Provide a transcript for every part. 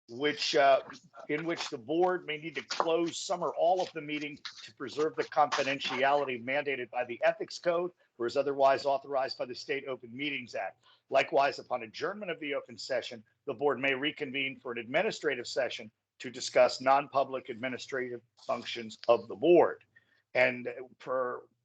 which in which the board may need to close some or all of the meeting to preserve the confidentiality mandated by the Ethics Code or is otherwise authorized by the State Open Meetings Act. Likewise, upon adjournment of the open session, the board may reconvene for an administrative session to discuss non-public administrative functions of the board. And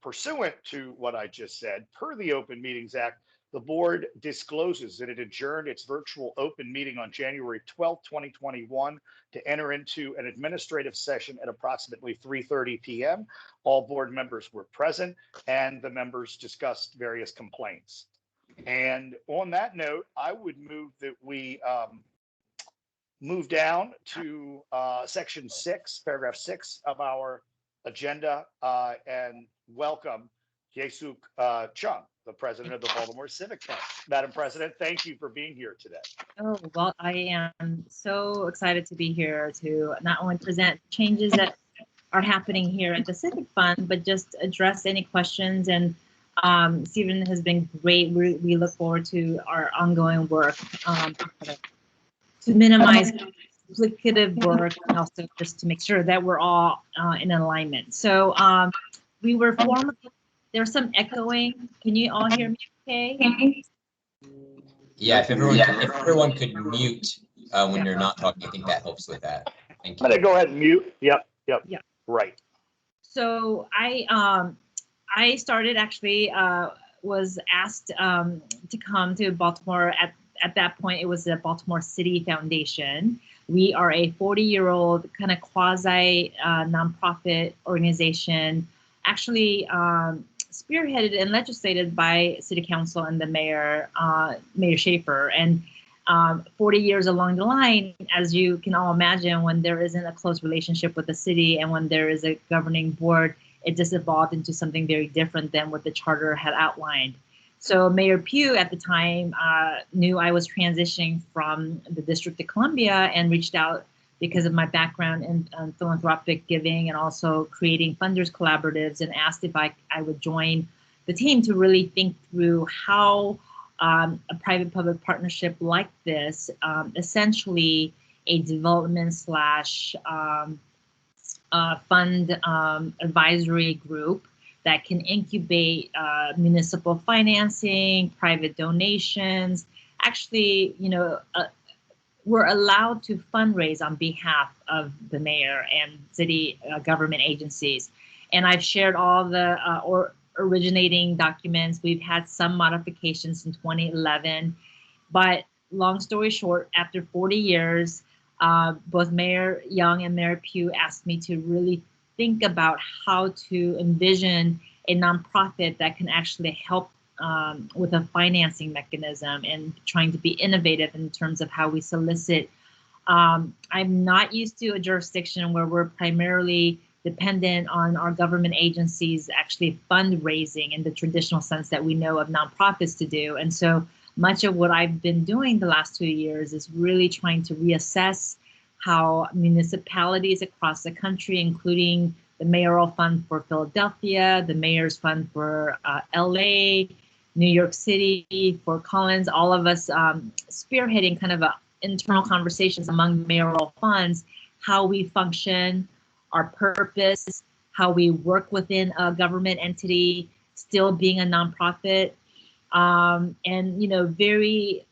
pursuant to what I just said, per the Open Meetings Act, the board discloses that it adjourned its virtual open meeting on January 12, 2021 to enter into an administrative session at approximately 3:30 p.m. All board members were present and the members discussed various complaints. And on that note, I would move that we move down to section 6, paragraph 6 of our agenda and welcome Jae-Suk Chung, the president of the Baltimore Civic Fund. Madam President, thank you for being here today. Oh, well, I am so excited to be here to not only present changes that are happening here at the Civic Fund, but just address any questions. And Stephen has been great. We look forward to our ongoing work to minimize duplicative work and also just to make sure that we're all in alignment. So we were formerly, there's some echoing. Can you all hear me okay? Yeah, if everyone could mute when you're not talking, I think that helps with that. Thank you. I'm gonna go ahead and mute. Yep. Right. So I started actually was asked to come to Baltimore. At that point, it was the Baltimore City Foundation. We are a 40-year-old kind of quasi nonprofit organization, actually spearheaded and legislated by City Council and the Mayor, Mayor Schaefer. And 40 years along the line, as you can all imagine, when there isn't a close relationship with the city and when there is a governing board, it just evolved into something very different than what the charter had outlined. So Mayor Pugh at the time knew I was transitioning from the District of Columbia and reached out because of my background in philanthropic giving and also creating funders collaboratives, and asked if I would join the team to really think through how a private-public partnership like this, essentially a development slash fund advisory group that can incubate municipal financing, private donations. Actually, you know, we're allowed to fundraise on behalf of the mayor and city government agencies. And I've shared all the originating documents. We've had some modifications in 2011, but long story short, after 40 years, both Mayor Young and Mayor Pugh asked me to really think about how to envision a nonprofit that can actually help with a financing mechanism and trying to be innovative in terms of how we solicit. I'm not used to a jurisdiction where we're primarily dependent on our government agencies actually fundraising in the traditional sense that we know of nonprofits to do. And so much of what I've been doing the last 2 years is really trying to reassess how municipalities across the country, including the Mayoral Fund for Philadelphia, the Mayor's Fund for LA, New York City, Fort Collins, all of us spearheading kind of internal conversations among mayoral funds, how we function, our purpose, how we work within a government entity, still being a nonprofit, and you know, very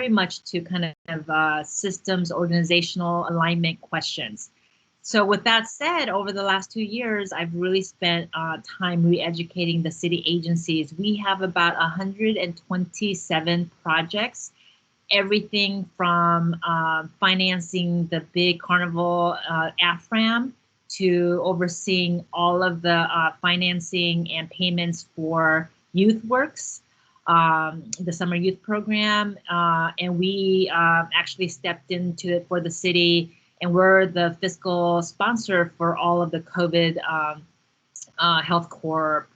much to kind of systems, organizational alignment questions. So with that said, over the last 2 years, I've really spent time re-educating the city agencies. We have about 127 projects, everything from financing the big carnival AFRAM to overseeing all of the financing and payments for YouthWorks, the summer youth program, and we actually stepped into it for the city, and we're the fiscal sponsor for all of the COVID Health Corps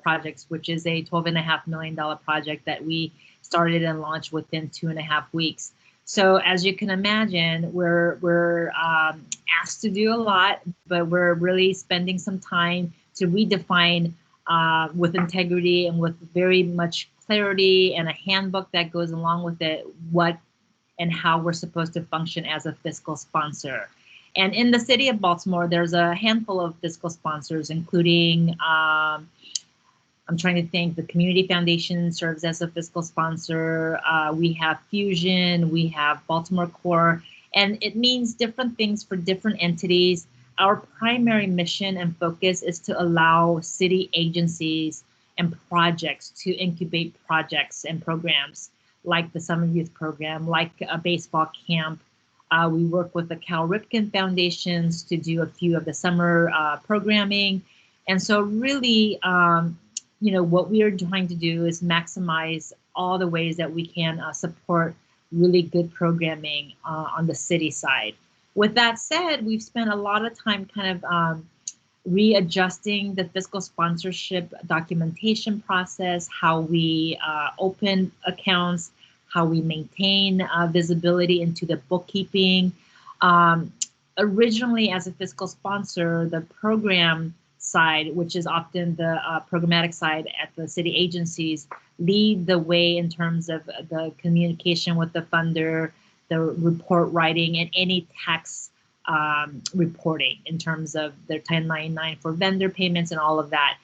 projects, which is a $12.5 million project that we started and launched within 2.5 weeks. So as you can imagine, we're asked to do a lot, but we're really spending some time to redefine with integrity and with very much clarity and a handbook that goes along with it what and how we're supposed to function as a fiscal sponsor. And in the city of Baltimore, there's a handful of fiscal sponsors, including, I'm trying to think, the Community Foundation serves as a fiscal sponsor. We have Fusion, we have Baltimore Core, and it means different things for different entities. Our primary mission and focus is to allow city agencies and projects to incubate projects and programs like the Summer Youth Program, like a baseball camp. We work with the Cal Ripken Foundations to do a few of the summer programming. And so really, what we are trying to do is maximize all the ways that we can support really good programming on the city side. With that said, we've spent a lot of time kind of readjusting the fiscal sponsorship documentation process, how we open accounts, how we maintain visibility into the bookkeeping. Originally, as a fiscal sponsor, the program side, which is often the programmatic side at the city agencies, lead the way in terms of the communication with the funder, the report writing, and any tax reporting in terms of their 1099 for vendor payments and all of that.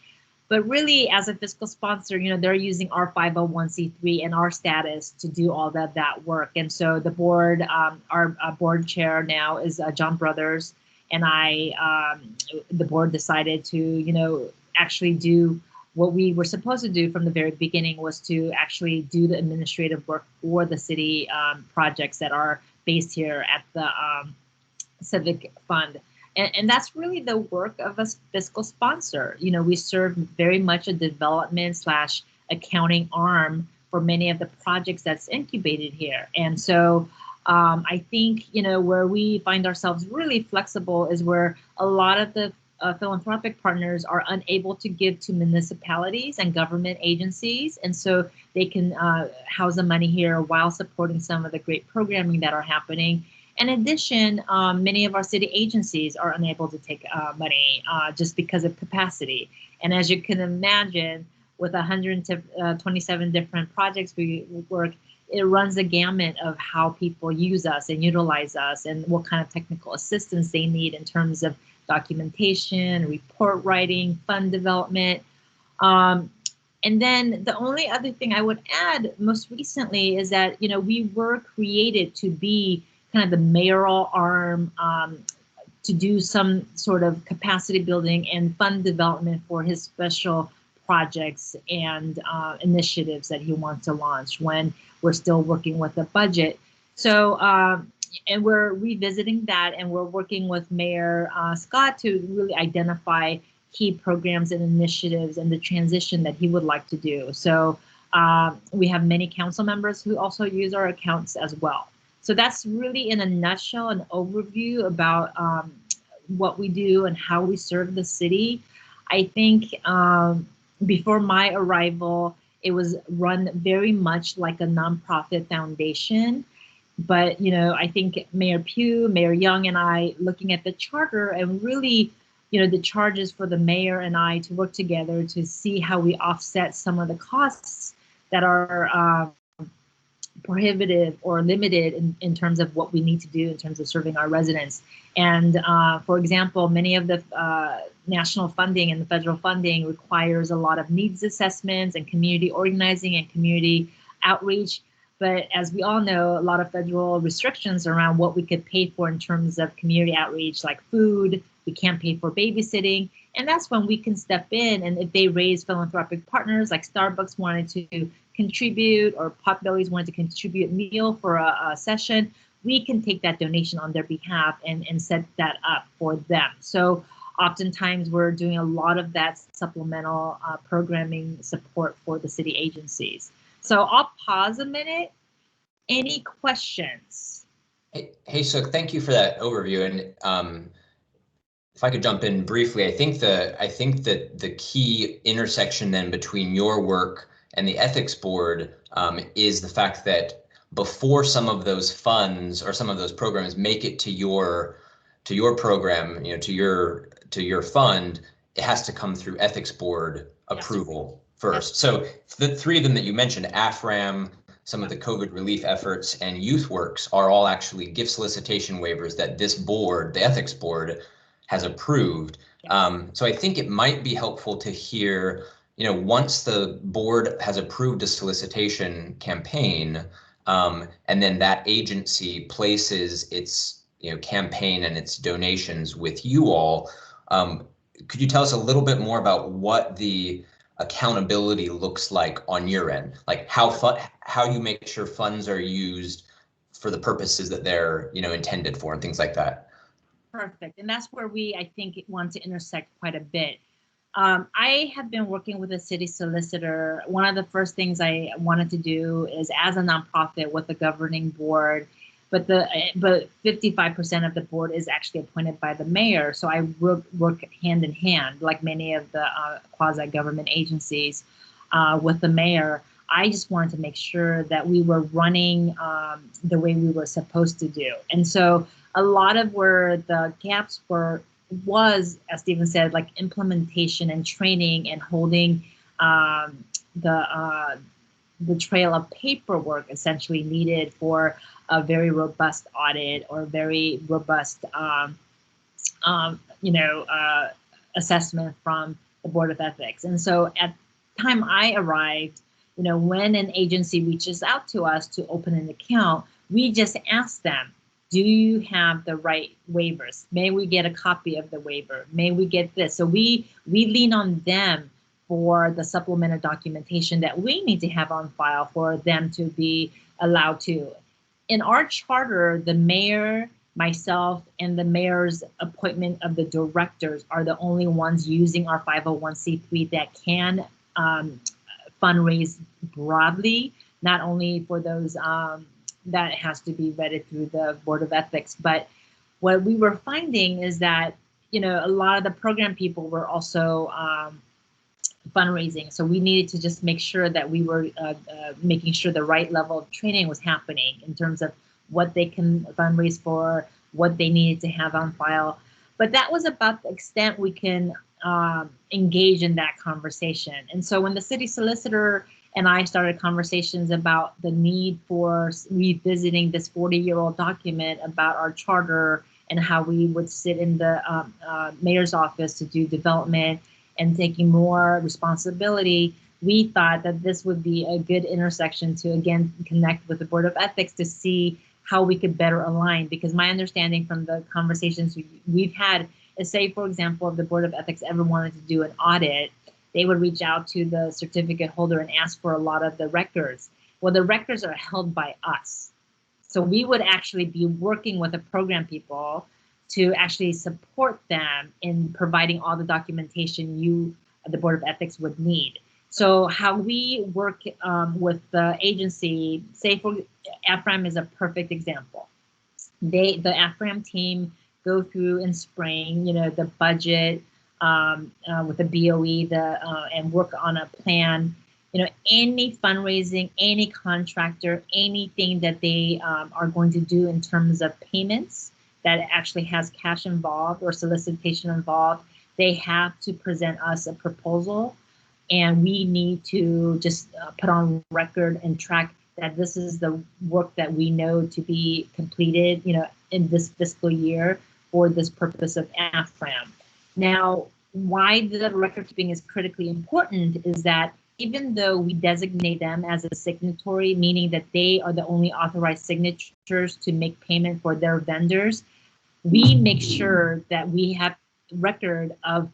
But really, as a fiscal sponsor, they're using our 501c3 and our status to do all that work. And so the board, our board chair now is John Brothers, and the board decided to, actually do what we were supposed to do from the very beginning, was to actually do the administrative work for the city projects that are based here at the Civic Fund. And that's really the work of a fiscal sponsor. We serve very much a development / accounting arm for many of the projects that's incubated here. And so I think, where we find ourselves really flexible is where a lot of the philanthropic partners are unable to give to municipalities and government agencies. And so they can house the money here while supporting some of the great programming that are happening. In addition, many of our city agencies are unable to take money just because of capacity. And as you can imagine, with 127 different projects we work, it runs the gamut of how people use us and utilize us and what kind of technical assistance they need in terms of documentation, report writing, fund development. And then the only other thing I would add most recently is that, we were created to be kind of the mayoral arm to do some sort of capacity building and fund development for his special projects and initiatives that he wants to launch when we're still working with the budget. So, and we're revisiting that, and we're working with Mayor Scott to really identify key programs and initiatives and the transition that he would like to do. So we have many council members who also use our accounts as well. So that's really, in a nutshell, an overview about what we do and how we serve the city. I think before my arrival, it was run very much like a nonprofit foundation. But, I think Mayor Pugh, Mayor Young, and I, looking at the charter and really, the charges for the mayor and I to work together to see how we offset some of the costs that are prohibitive or limited in terms of what we need to do in terms of serving our residents. And for example, many of the national funding and the federal funding requires a lot of needs assessments and community organizing and community outreach. But as we all know, a lot of federal restrictions around what we could pay for in terms of community outreach, like food. We can't pay for babysitting. And that's when we can step in. And if they raise philanthropic partners, like Starbucks wanted to contribute, or Potbellies wanted to contribute a meal for a session, we can take that donation on their behalf and set that up for them. So oftentimes we're doing a lot of that supplemental programming support for the city agencies. So I'll pause a minute. Any questions? Hey, so thank you for that overview. And if I could jump in briefly, I think that the key intersection then between your work and the ethics board is the fact that before some of those funds or some of those programs make it to your program, to your fund, it has to come through ethics board approval first. So the three of them that you mentioned, AFRAM, some of the COVID relief efforts and youth works are all actually gift solicitation waivers that this board, the ethics board, has approved. So I think it might be helpful to hear, once the board has approved a solicitation campaign, and then that agency places its campaign and its donations with you all, could you tell us a little bit more about what the accountability looks like on your end, like how you make sure funds are used for the purposes that they're intended for and things like that? Perfect. And that's where I think, want to intersect quite a bit. I have been working with a city solicitor. One of the first things I wanted to do is, as a nonprofit with a governing board, but 55% of the board is actually appointed by the mayor. So I work hand in hand, like many of the quasi-government agencies, with the mayor. I just wanted to make sure that we were running the way we were supposed to do. And so a lot of where the gaps was, as Stephen said, like implementation and training and holding the trail of paperwork essentially needed for a very robust audit or very robust assessment from the Board of Ethics. And so at the time I arrived, when an agency reaches out to us to open an account, we just ask them, do you have the right waivers? May we get a copy of the waiver? May we get this? So we lean on them for the supplemental documentation that we need to have on file for them to be allowed to. In our charter, the mayor, myself, and the mayor's appointment of the directors are the only ones using our 501c3 that can fundraise broadly, not only for those that has to be vetted through the Board of Ethics. But what we were finding is that, a lot of the program people were also fundraising. So we needed to just make sure that we were making sure the right level of training was happening in terms of what they can fundraise for, what they needed to have on file. But that was about the extent we can engage in that conversation. And so when the city solicitor and I started conversations about the need for revisiting this 40-year-old document about our charter and how we would sit in the mayor's office to do development and taking more responsibility, we thought that this would be a good intersection to, again, connect with the Board of Ethics to see how we could better align. Because my understanding from the conversations we've had is, say, for example, if the Board of Ethics ever wanted to do an audit, they would reach out to the certificate holder and ask for a lot of the records. Well, the records are held by us. So we would actually be working with the program people to actually support them in providing all the documentation the Board of Ethics would need. So how we work with the agency, say for AFRAM is a perfect example. The AFRAM team go through in spring, the budget with the BOE, and work on a plan. Any fundraising, any contractor, anything that they are going to do in terms of payments that actually has cash involved or solicitation involved, they have to present us a proposal, and we need to just put on record and track that this is the work that we know to be completed, in this fiscal year for this purpose of AFRAM. Now, why the record keeping is critically important is that even though we designate them as a signatory, meaning that they are the only authorized signatures to make payment for their vendors, we make sure that we have record of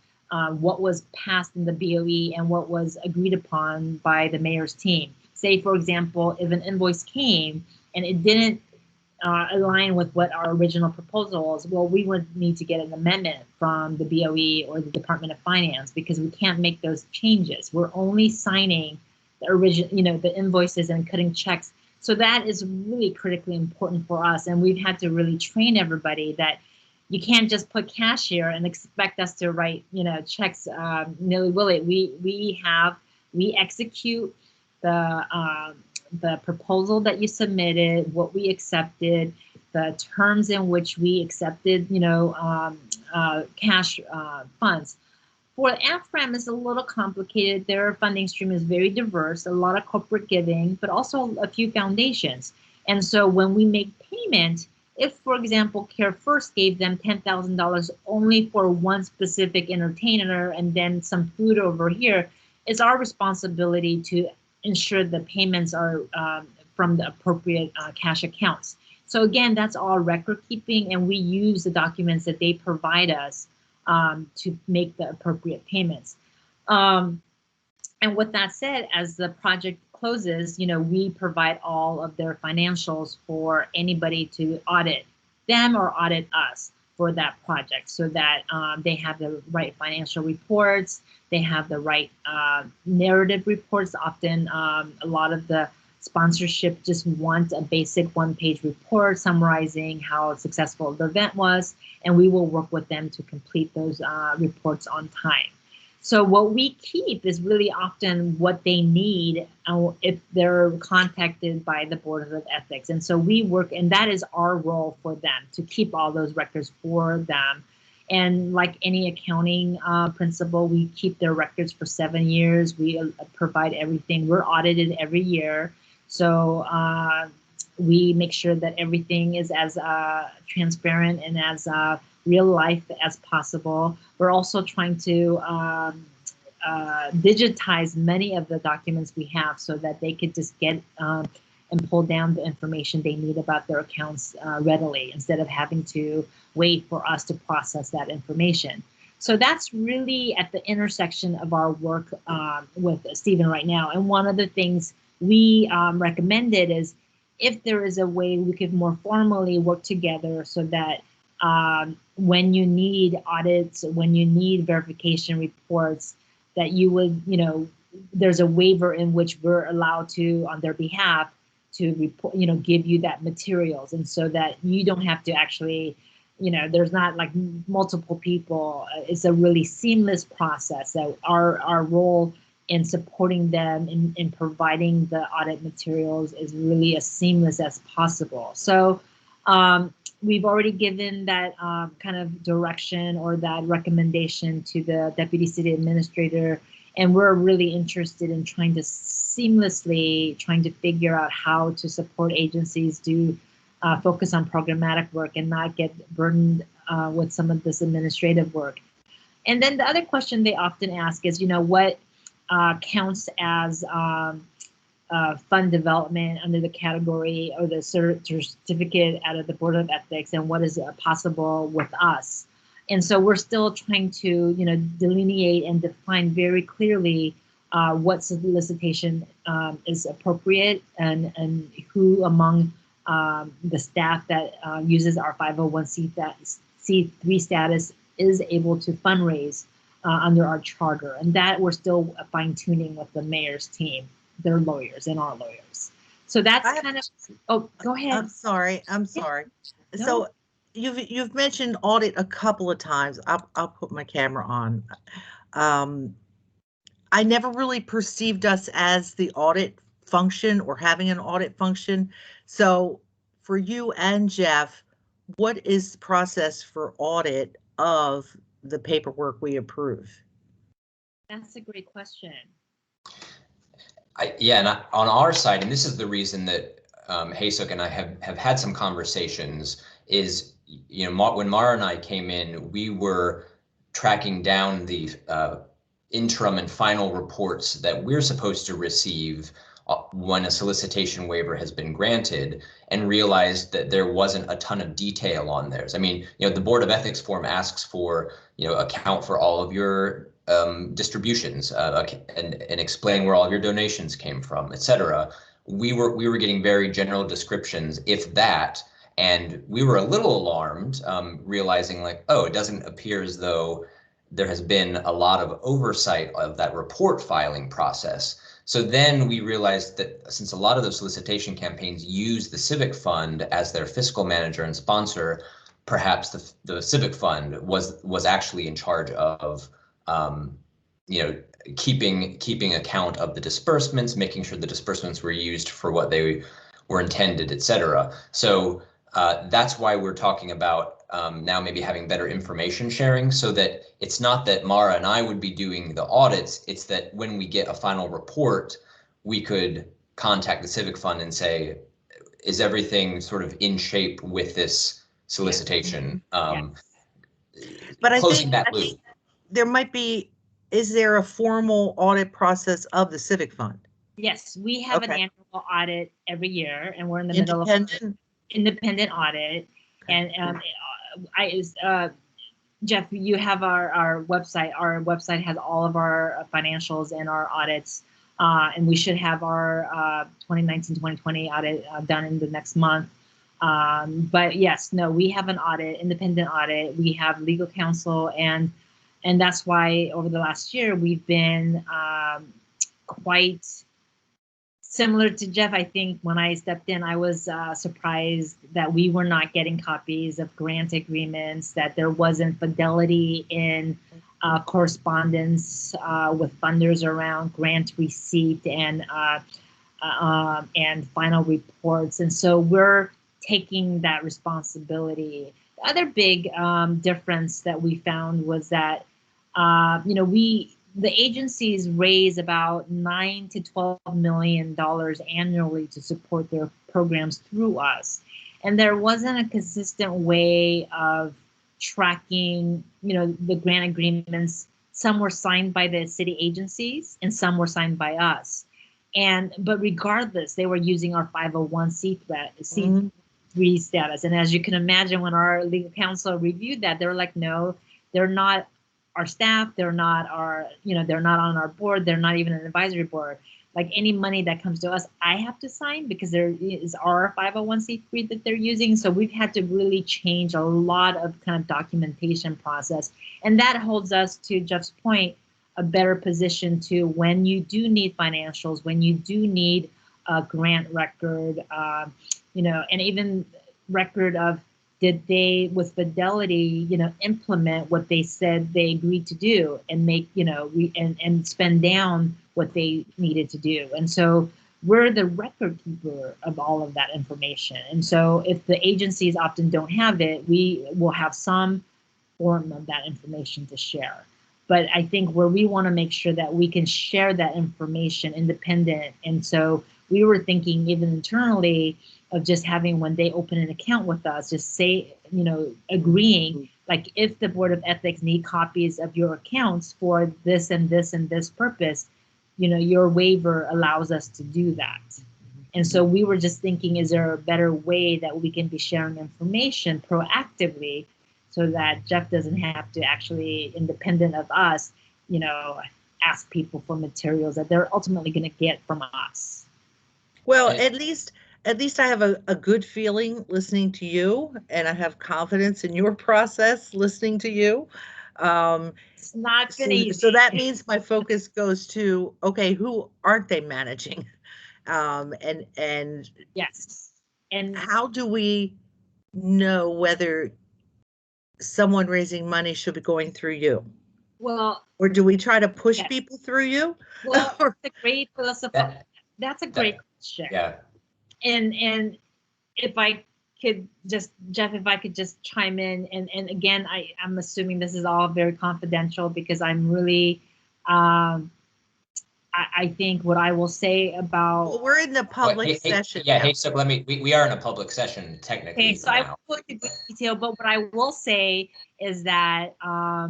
what was passed in the BOE and what was agreed upon by the mayor's team. Say, for example, if an invoice came and it didn't align with what our original proposal was, well, we would need to get an amendment from the BOE or the Department of Finance, because we can't make those changes. We're only signing the original, the invoices and cutting checks. So that is really critically important for us. And we've had to really train everybody that you can't just put cash here and expect us to write, checks nilly-willy. We execute the proposal that you submitted, what we accepted, the terms in which we accepted, cash funds. For AFRAM, it's a little complicated. Their funding stream is very diverse, a lot of corporate giving, but also a few foundations. And so when we make payment, if, for example, Care First gave them $10,000 only for one specific entertainer and then some food over here, it's our responsibility to ensure the payments are from the appropriate cash accounts. So again, that's all record keeping, and we use the documents that they provide us to make the appropriate payments. And with that said, as the project closes, we provide all of their financials for anybody to audit them or audit us for that project, so that they have the right financial reports, they have the right narrative reports. Often a lot of the sponsorship just want a basic one-page report summarizing how successful the event was, and we will work with them to complete those reports on time. So what we keep is really often what they need if they're contacted by the Board of Ethics. And so we work, and that is our role for them, to keep all those records for them. And like any accounting principle, we keep their records for 7 years. We provide everything. We're audited every year. So we make sure that everything is as transparent and as real life as possible. We're also trying to digitize many of the documents we have so that they could just get and pull down the information they need about their accounts readily, instead of having to wait for us to process that information. So that's really at the intersection of our work with Stephen right now. And one of the things we recommended is, if there is a way we could more formally work together so that when you need audits, when you need verification reports, that you would, there's a waiver in which we're allowed to, on their behalf, to report, give you that materials. And so that you don't have to actually, there's not like multiple people. It's a really seamless process. So our role in supporting them in providing the audit materials is really as seamless as possible. So we've already given that kind of direction or that recommendation to the Deputy City Administrator, and we're really interested in trying to seamlessly figure out how to support agencies to focus on programmatic work and not get burdened with some of this administrative work. And then the other question they often ask is, what counts as fund development under the category or the certificate out of the Board of Ethics, and what is possible with us. And so we're still trying to, delineate and define very clearly what solicitation is appropriate, and who among the staff that uses our 501c3 status is able to fundraise under our charter. And that we're still fine-tuning with the mayor's team, their lawyers and our lawyers. So that's kind of, oh, go ahead. I'm sorry. No. So you've mentioned audit a couple of times. I'll put my camera on. I never really perceived us as the audit function or having an audit function. So for you and Jeff, what is the process for audit of the paperwork we approve? That's a great question. And on our side, and this is the reason that Haesuk and I have had some conversations, is, when Mara and I came in, we were tracking down the interim and final reports that we're supposed to receive when a solicitation waiver has been granted, and realized that there wasn't a ton of detail on theirs. I mean, the Board of Ethics form asks for, account for all of your distributions and explain where all of your donations came from, etc. We were getting very general descriptions, if that, and we were a little alarmed, realizing like, oh, it doesn't appear as though there has been a lot of oversight of that report filing process. So then we realized that since a lot of those solicitation campaigns use the Civic Fund as their fiscal manager and sponsor, perhaps the Civic Fund was actually in charge of keeping account of the disbursements, making sure the disbursements were used for what they were intended, etc. So that's why we're talking about now maybe having better information sharing, so that it's not that Mara and I would be doing the audits, it's that when we get a final report, we could contact the Civic Fund and say, is everything sort of in shape with this solicitation? But I Closing think that loop. there might be, is there a formal audit process of the Civic Fund? Yes, we have an Okay. annual audit every year, and we're in the middle of an independent audit. And Jeff, you have our website. Our website has all of our financials and our audits, and we should have our 2019-2020 audit done in the next month. But yes, no, we have an audit, independent audit. We have legal counsel, and that's why over the last year we've been quite similar to Jeff. I think when I stepped in, I was surprised that we were not getting copies of grant agreements, that there wasn't fidelity in correspondence with funders around grant receipt and final reports. And so we're taking that responsibility. The other big difference that we found was that, the agencies raise about $9 to $12 million annually to support their programs through us. And there wasn't a consistent way of tracking, the grant agreements. Some were signed by the city agencies and some were signed by us. But regardless, they were using our 501c3 status. And as you can imagine, when our legal counsel reviewed that, they were like, no, they're not our staff, they're not they're not on our board, they're not even an advisory board. Like any money that comes to us, I have to sign because there is our 501c3 that they're using. So we've had to really change a lot of kind of documentation process. And that holds us, to Jeff's point, a better position to when you do need financials, when you do need a grant record, and even record of, did they, with fidelity, implement what they said they agreed to do and make, and spend down what they needed to do. And so we're the record keeper of all of that information. And so if the agencies often don't have it, we will have some form of that information to share. But I think where we want to make sure that we can share that information independent. And so we were thinking even internally of just having, when they open an account with us, just say, agreeing, like if the Board of Ethics need copies of your accounts for this and this and this purpose, your waiver allows us to do that. And so we were just thinking, is there a better way that we can be sharing information proactively so that Jeff doesn't have to actually, independent of us, ask people for materials that they're ultimately going to get from us. Well, at least I have a good feeling listening to you, and I have confidence in your process listening to you. It's not been easy. So that means my focus goes to, okay, who aren't they managing? And yes. And how do we know whether someone raising money should be going through you? Well, or do we try to push people through you? Well, that's a great philosophical. That's a great question. Yeah. And if I could just, Jeff, if I could just chime in, and again, I'm assuming this is all very confidential because I'm really, I think what I will say about. Well, we're in the public session. Yeah, hey, so we are in a public session technically. Okay, so I won't go into detail, but what I will say is that, I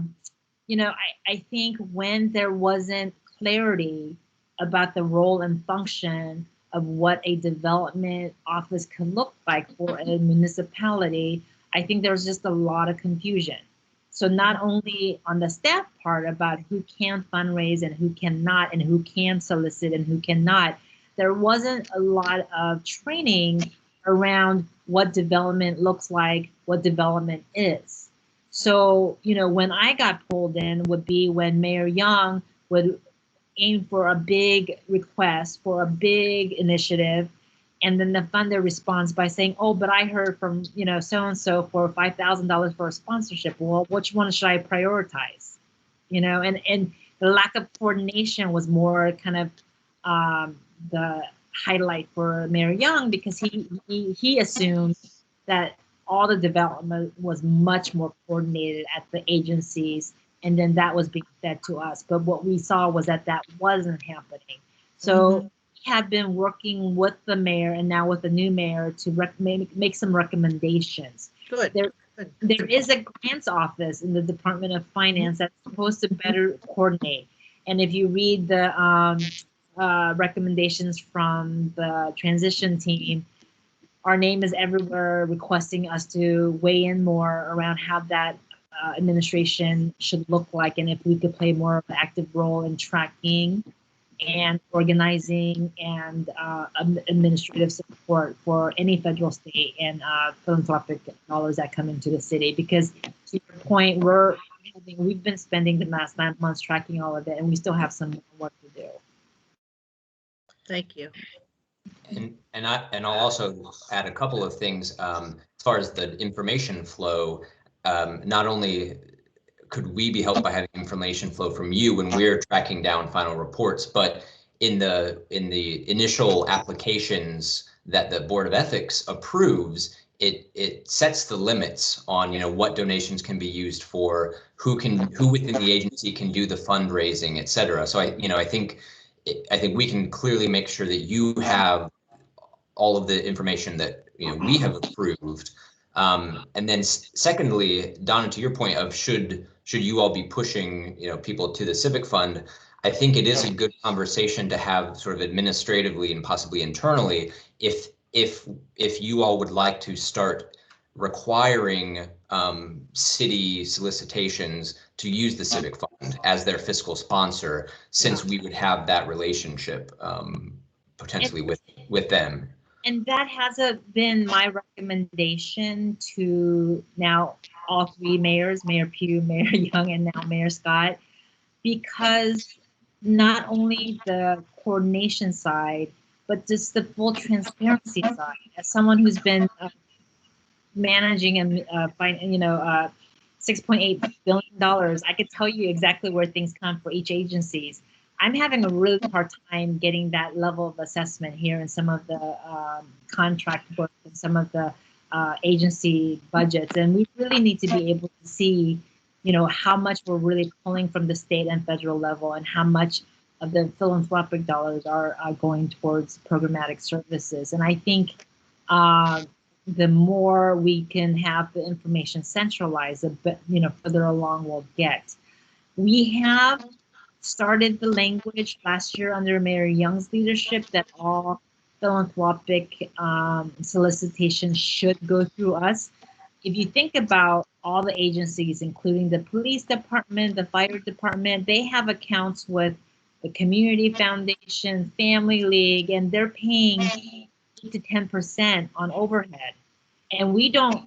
think when there wasn't clarity about the role and function of what a development office can look like for a municipality, I think there was just a lot of confusion. So not only on the staff part about who can fundraise and who cannot, and who can solicit and who cannot, there wasn't a lot of training around what development looks like, what development is. So, when I got pulled in would be when Mayor Young would aim for a big request for a big initiative, and then the funder responds by saying, oh, but I heard from, so-and-so for $5,000 for a sponsorship. Well, which one should I prioritize? And the lack of coordination was more kind of the highlight for Mayor Young, because he assumed that all the development was much more coordinated at the agencies, and then that was being fed to us. But what we saw was that that wasn't happening. So we have been working with the mayor and now with the new mayor to make some recommendations. Good. There is a grants office in the Department of Finance that's supposed to better coordinate. And if you read the recommendations from the transition team, our name is everywhere requesting us to weigh in more around how that administration should look like, and if we could play more of an active role in tracking and organizing and administrative support for any federal, state, and philanthropic dollars that come into the city. Because to your point, we've been spending the last 9 months tracking all of it, and we still have some more work to do. Thank you. And I'll also add a couple of things as far as the information flow. Not only could we be helped by having information flow from you when we're tracking down final reports, but in the initial applications that the Board of Ethics approves, it sets the limits on, you know, what donations can be used for, who within the agency can do the fundraising, et cetera. So I think we can clearly make sure that you have all of the information that, you know, we have approved. And then secondly, Donna, to your point of should you all be pushing, you know, people to the Civic Fund, I think it is a good conversation to have sort of administratively and possibly internally if you all would like to start requiring city solicitations to use the Civic Fund as their fiscal sponsor, since we would have that relationship potentially with them. And that has been my recommendation to now all three mayors, Mayor Pugh, Mayor Young, and now Mayor Scott, because not only the coordination side, but just the full transparency side. As someone who's been managing $6.8 billion, I could tell you exactly where things come for each agencies. I'm having a really hard time getting that level of assessment here in some of the contract books and some of the agency budgets. And we really need to be able to see, you know, how much we're really pulling from the state and federal level and how much of the philanthropic dollars are going towards programmatic services. And I think the more we can have the information centralized, the bit, you know, further along we'll get. We have started the language last year under Mayor Young's leadership that all philanthropic solicitations should go through us. If you think about all the agencies, including the police department, the fire department, they have accounts with the community foundation, family league, and they're paying 8 to 10% on overhead. And we don't,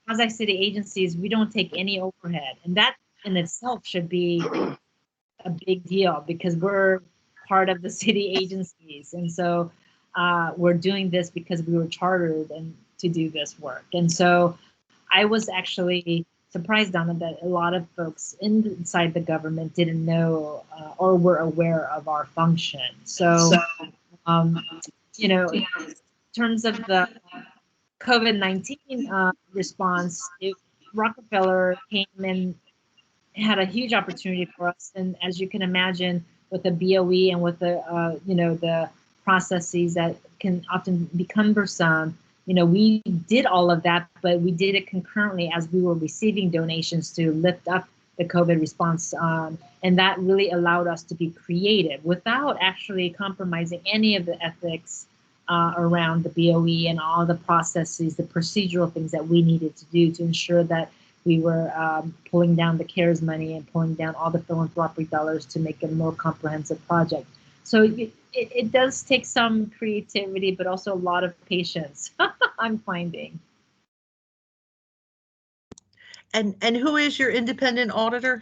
as I say, the agencies, we don't take any overhead. And that in itself should be a big deal because we're part of the city agencies. And so we're doing this because we were chartered and to do this work. And so I was actually surprised, Donna, that a lot of folks inside the government didn't know or were aware of our function. So, you know, in terms of the COVID-19 response, Rockefeller came and had a huge opportunity for us. And as you can imagine, with the BOE and with the, you know, the processes that can often be cumbersome, you know, we did all of that, but we did it concurrently as we were receiving donations to lift up the COVID response. And that really allowed us to be creative without actually compromising any of the ethics around the BOE and all the processes, the procedural things that we needed to do to ensure that we were pulling down the CARES money and pulling down all the philanthropic dollars to make a more comprehensive project. So it does take some creativity, but also a lot of patience, I'm finding. And who is your independent auditor?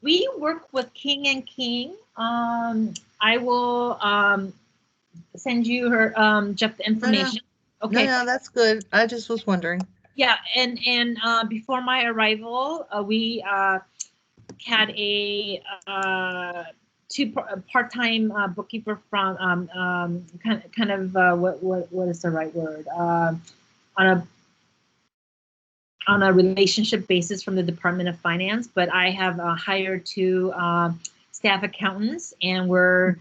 We work with King and King. I will send you her, Jeff, the information. Okay. No, that's good. I just was wondering. Yeah, and before my arrival, we had a part-time bookkeeper from what is the right word, on a on a relationship basis from the Department of Finance, but I have hired 2 staff accountants, and we're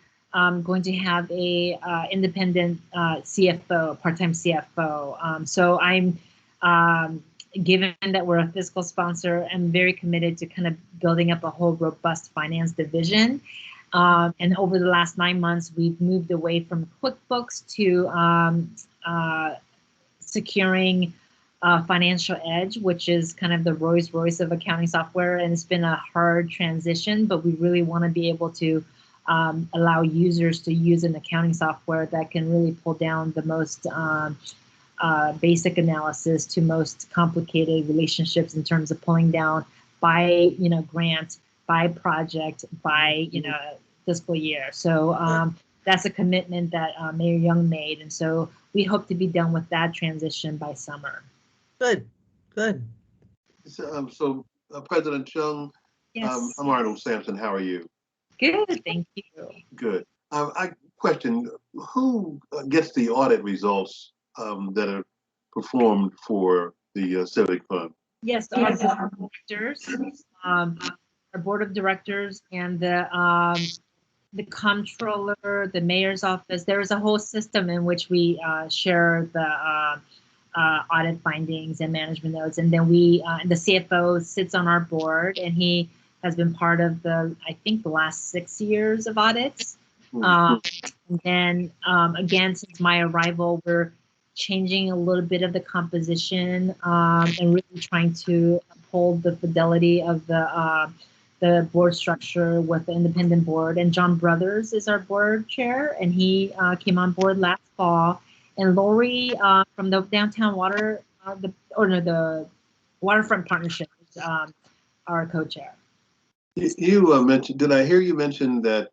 going to have a independent CFO, part-time CFO. So I'm, given that we're a fiscal sponsor, I'm very committed to kind of building up a whole robust finance division. And over the last 9 months, we've moved away from QuickBooks to securing Financial Edge, which is kind of the Rolls Royce of accounting software. And it's been a hard transition, but we really want to be able to allow users to use an accounting software that can really pull down the most basic analysis to most complicated relationships in terms of pulling down by, grant, by project, by, fiscal year. So that's a commitment that Mayor Young made. And so we hope to be done with that transition by summer. Good, good. So President Chung, Yes. I'm Arnold Sampson. How are you? Good, thank you. Good. I question, who gets the audit results that are performed for the Civic Fund? Yes, our board of directors and the comptroller, the mayor's office. There is a whole system in which we share the audit findings and management notes, and then the CFO sits on our board, and he has been part of the last 6 years of audits. And then again, since my arrival, we're changing a little bit of the composition and really trying to uphold the fidelity of the board structure with the independent board. And John Brothers is our board chair, and he came on board last fall. And Lori from the Downtown the Waterfront Partnership is our co-chair. You mentioned, did I hear you mention that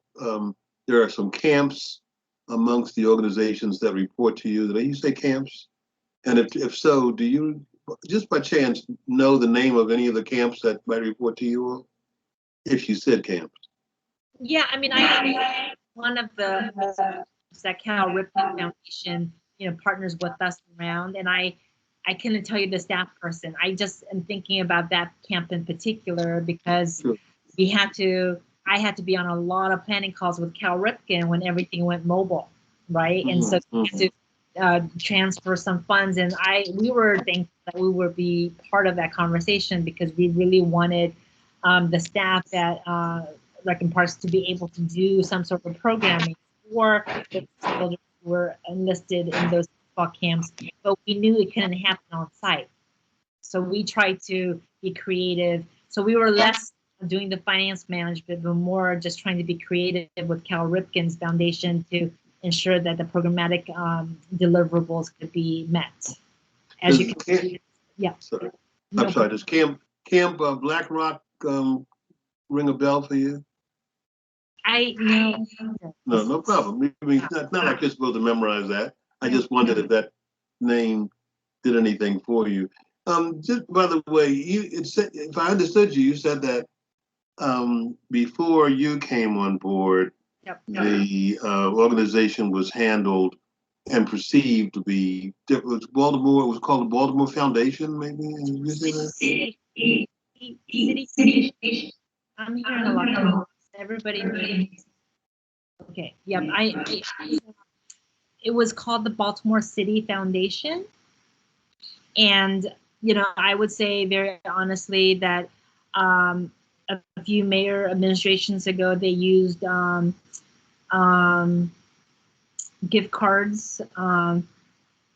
there are some camps amongst the organizations that report to you? Did you say camps? And if so, do you, just by chance, know the name of any of the camps that might report to you all? If you said camps. Yeah, I mean, I one of the that Cal Ripken Foundation, partners with us around, and I couldn't tell you the staff person. I just am thinking about that camp in particular because Sure. I had to be on a lot of planning calls with Cal Ripken when everything went mobile, right? And so we had to transfer some funds, and we were thankful that we would be part of that conversation because we really wanted the staff at Rec and Parks to be able to do some sort of programming for the children who were enlisted in those football camps, but we knew it couldn't happen on site. So we tried to be creative. So we were less doing the finance management, but more just trying to be creative with Cal Ripken's foundation to ensure that the programmatic deliverables could be met. As you can see, yeah. Sorry. I'm sorry, does Camp Black Rock ring a bell for you? No. No problem. I mean, not like you're supposed to memorize that. I just wondered if that name did anything for you. Just by the way, if I understood you, you said that before you came on board, the organization was handled and perceived to be different. It was called the Baltimore Foundation, maybe? I'm hearing a lot of everybody meetings. Okay, yep. It was called the Baltimore City Foundation. And, I would say very honestly that a few mayor administrations ago, they used gift cards,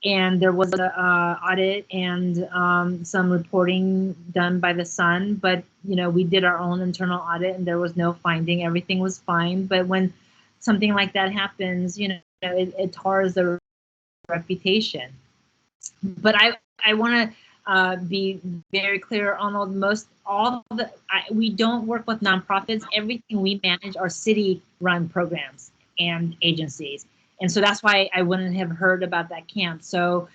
and there was an audit and some reporting done by the Sun. But, we did our own internal audit and there was no finding. Everything was fine. But when something like that happens, it tars the reputation. But I want to be very clear on we don't work with nonprofits. Everything we manage are city-run programs and agencies. And so that's why I wouldn't have heard about that camp. So,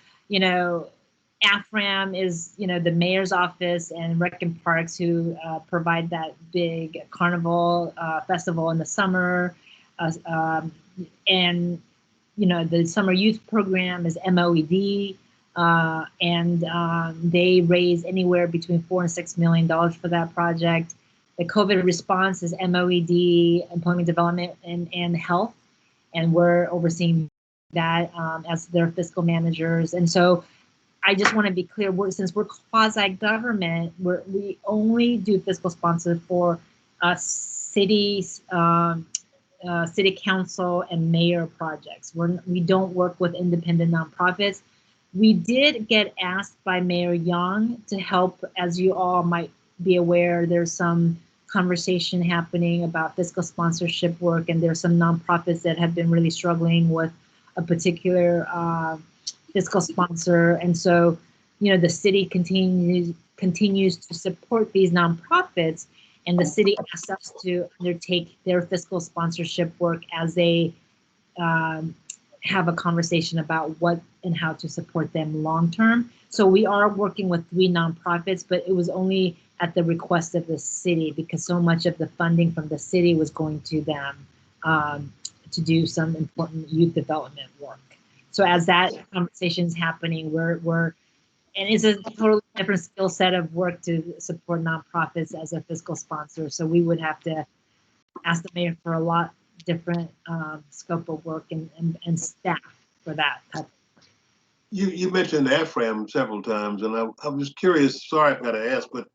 AFRAM is, the mayor's office and Rec and Parks who provide that big carnival festival in the summer. And, the summer youth program is MOED. and they raised anywhere between $4 and $6 million for that project. The COVID response is MOED, Employment Development and Health, and we're overseeing that as their fiscal managers. And so I just want to be clear, since we're quasi-government, we only do fiscal sponsor for cities, city council and mayor projects. We don't work with independent nonprofits. We did get asked by Mayor Young to help. As you all might be aware, there's some conversation happening about fiscal sponsorship work, and there's some nonprofits that have been really struggling with a particular fiscal sponsor. And so, the city continues to support these nonprofits, and the city asks us to undertake their fiscal sponsorship work as they have a conversation about what and how to support them long term. So we are working with 3 nonprofits, but it was only at the request of the city, because so much of the funding from the city was going to them to do some important youth development work. So as that conversation is happening, and it's a totally different skill set of work to support nonprofits as a fiscal sponsor. So we would have to ask the mayor for a lot different scope of work and staff for that type of work. You mentioned AFRAM several times, and I'm just curious, sorry I've got to ask, but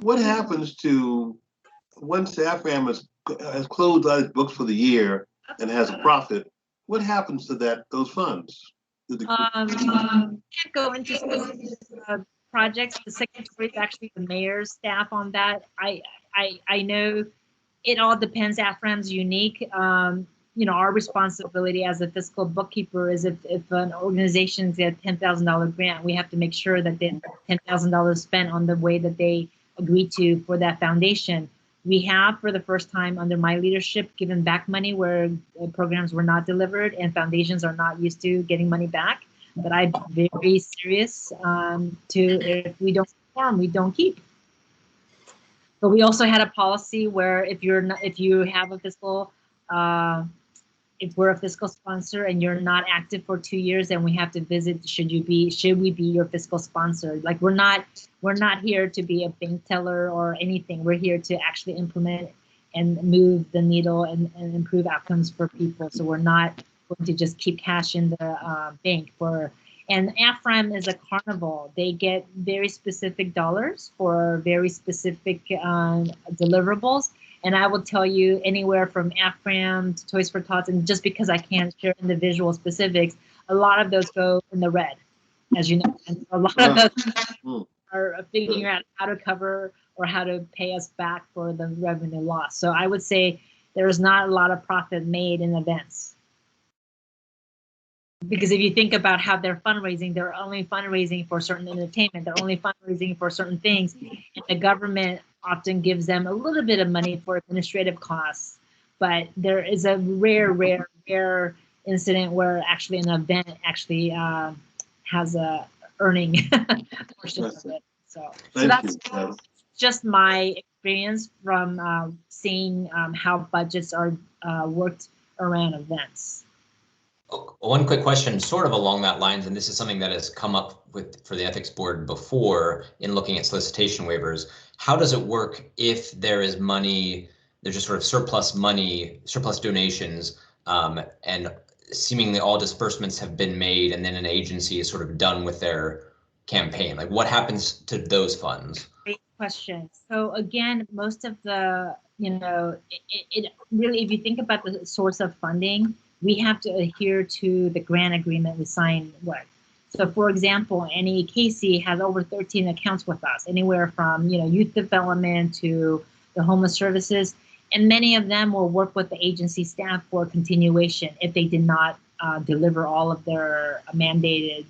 what happens to, once AFRAM has closed out its books for the year and has a profit, what happens to those funds? Can't go into specific projects. The secretary is actually the mayor's staff on that. I know it all depends. AFRAM's unique. Our responsibility as a fiscal bookkeeper is if an organization gets a $10,000 grant, we have to make sure that the $10,000 spent on the way that they agreed to for that foundation. We have, for the first time under my leadership, given back money where programs were not delivered and foundations are not used to getting money back. But I'm very serious if we don't perform, we don't keep. But we also had a policy where if you have a fiscal, if we're a fiscal sponsor and you're not active for 2 years, then we have to visit. Should we be your fiscal sponsor? Like we're not here to be a bank teller or anything. We're here to actually implement and move the needle and improve outcomes for people. So we're not going to just keep cash in the bank and AFRAM is a carnival. They get very specific dollars for very specific deliverables. And I will tell you, anywhere from AFRAM to Toys for Tots, and just because I can't share individual specifics, a lot of those go in the red, as you know. And a lot of those are figuring out how to cover or how to pay us back for the revenue loss. So I would say there is not a lot of profit made in events. Because if you think about how they're fundraising, they're only fundraising for certain entertainment. They're only fundraising for certain things. And the government often gives them a little bit of money for administrative costs. But there is a rare incident where actually an event actually has a earning portion of it. So that's just my experience from seeing how budgets are worked around events. One quick question, sort of along that lines, and this is something that has come up for the ethics board before in looking at solicitation waivers. How does it work if there is money, there's just sort of surplus money, surplus donations, and seemingly all disbursements have been made, and then an agency is sort of done with their campaign? Like, what happens to those funds? Great question. So again, most of the, it really, if you think about the source of funding, we have to adhere to the grant agreement we signed with. So for example, Annie Casey has over 13 accounts with us, anywhere from youth development to the homeless services, and many of them will work with the agency staff for continuation if they did not deliver all of their mandated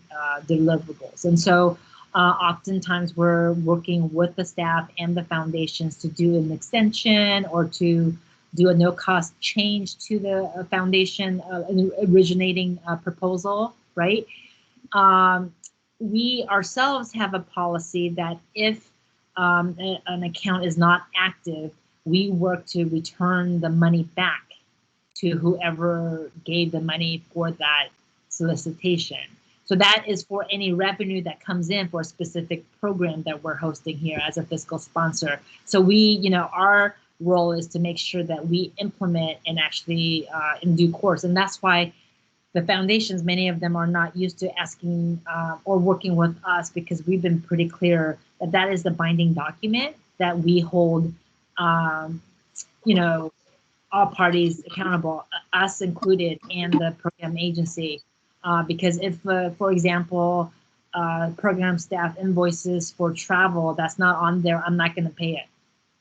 deliverables. And so oftentimes we're working with the staff and the foundations to do an extension or to do a no-cost change to the foundation originating proposal, right? We ourselves have a policy that if an account is not active, we work to return the money back to whoever gave the money for that solicitation. So that is for any revenue that comes in for a specific program that we're hosting here as a fiscal sponsor. So we, our role is to make sure that we implement and actually in due course. And that's why the foundations, many of them are not used to asking or working with us, because we've been pretty clear that that is the binding document that we hold, all parties accountable, us included, and the program agency. Because if, for example, program staff invoices for travel that's not on there, I'm not going to pay it.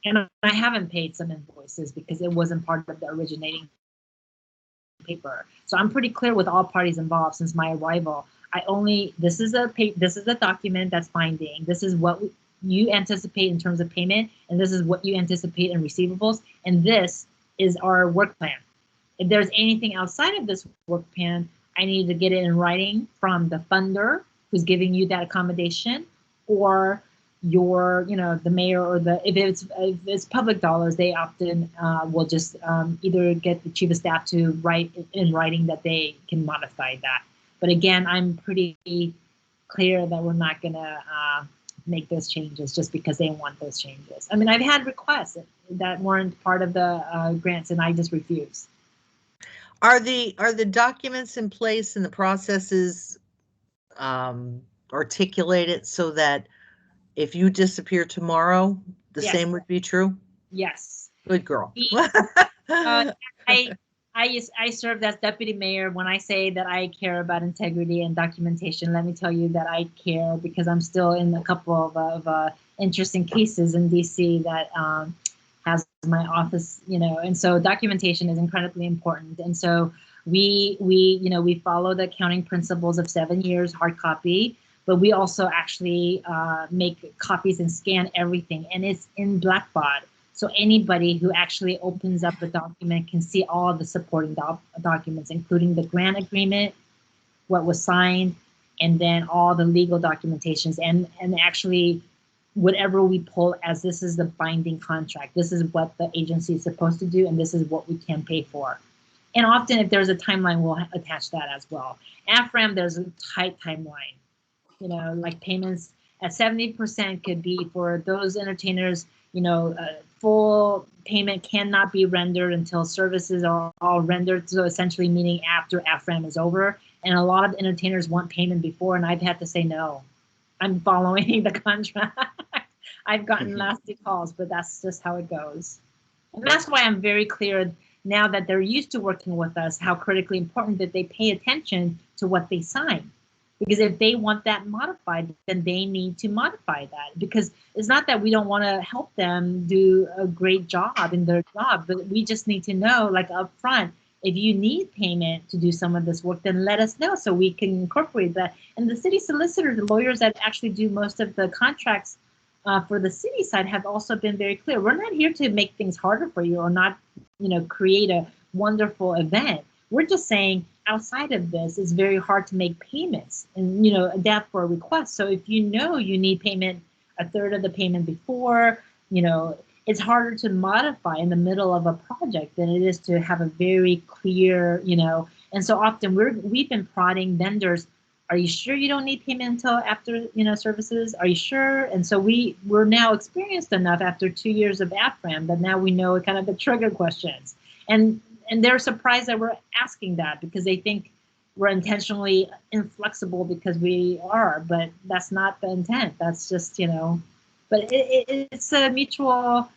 And I haven't paid some invoices because it wasn't part of the originating paper. So I'm pretty clear with all parties involved since my arrival. This is a document that's binding. This is what you anticipate in terms of payment, and this is what you anticipate in receivables, and this is our work plan. If there's anything outside of this work plan, I need to get it in writing from the funder who's giving you that accommodation, or your, the mayor, or if it's public dollars, they often will just either get the chief of staff to write in writing that they can modify that. But again, I'm pretty clear that we're not gonna make those changes just because they want those changes. I mean, I've had requests that weren't part of the grants, and I just refuse. Are the documents in place and the processes articulated so that if you disappear tomorrow, the Yes. same would be true? Yes. Good girl. I served as deputy mayor. When I say that I care about integrity and documentation, let me tell you that I care, because I'm still in a couple of interesting cases in DC that has my office, and so documentation is incredibly important. And so we follow the accounting principles of 7 years hard copy, but we also actually make copies and scan everything, and it's in Blackbaud. So anybody who actually opens up the document can see all the supporting documents, including the grant agreement, what was signed, and then all the legal documentations, and actually whatever we pull as this is the binding contract. This is what the agency is supposed to do, and this is what we can pay for. And often if there's a timeline, we'll attach that as well. AFRAM, there's a tight timeline. Like payments at 70% could be for those entertainers, full payment cannot be rendered until services are all rendered. So essentially meaning after AFRAM is over. And a lot of entertainers want payment before, and I've had to say no. I'm following the contract. I've gotten nasty calls, but that's just how it goes. And that's why I'm very clear now that they're used to working with us, how critically important that they pay attention to what they sign. Because if they want that modified, then they need to modify that. Because it's not that we don't want to help them do a great job in their job, but we just need to know, like up front, if you need payment to do some of this work, then let us know so we can incorporate that. And the city solicitor, the lawyers that actually do most of the contracts for the city side, have also been very clear. We're not here to make things harder for you or not, create a wonderful event. We're just saying outside of this, it's very hard to make payments and, adapt for a request. So if you need payment, a third of the payment before, it's harder to modify in the middle of a project than it is to have a very clear, and so often we've been prodding vendors. Are you sure you don't need payment until after, services? Are you sure? And so we're now experienced enough after 2 years of AFRAM that now we know kind of the trigger questions. And they're surprised that we're asking that because they think we're intentionally inflexible because we are, but that's not the intent. That's just, but it's a mutual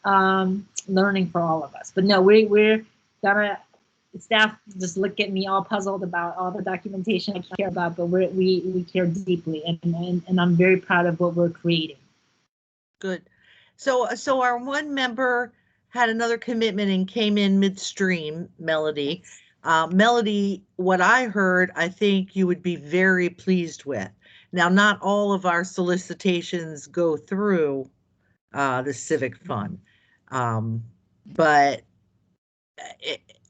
learning for all of us. But no, we're gonna, staff just look at me all puzzled about all the documentation I care about, but we care deeply, and I'm very proud of what we're creating. Good. So our one member had another commitment and came in midstream, Melody. Melody, what I heard, I think you would be very pleased with. Now, not all of our solicitations go through the Civic Fund, but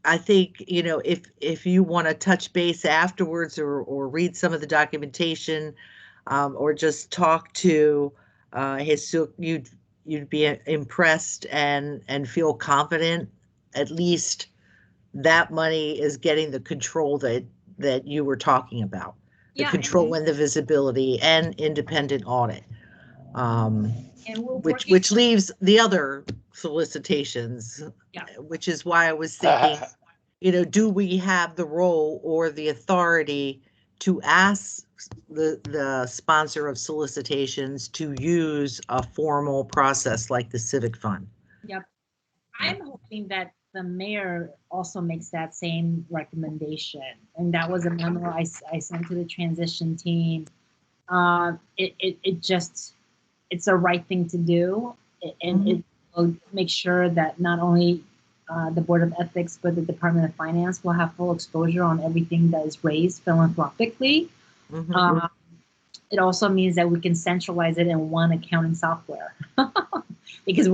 I think, if you want to touch base afterwards or read some of the documentation or just talk to you'd be impressed and feel confident at least that money is getting the control that you were talking about. the Yeah, control and the visibility and independent audit. and we're Which working- leaves the other solicitations, Yeah. which is why I was thinking, do we have the role or the authority to ask the sponsor of solicitations to use a formal process like the Civic Fund? Yep. I'm hoping that the mayor also makes that same recommendation. And that was a memo I sent to the transition team. It's the right thing to do. And it will make sure that not only the Board of Ethics, but the Department of Finance will have full exposure on everything that is raised philanthropically. It also means that we can centralize it in one accounting software. Because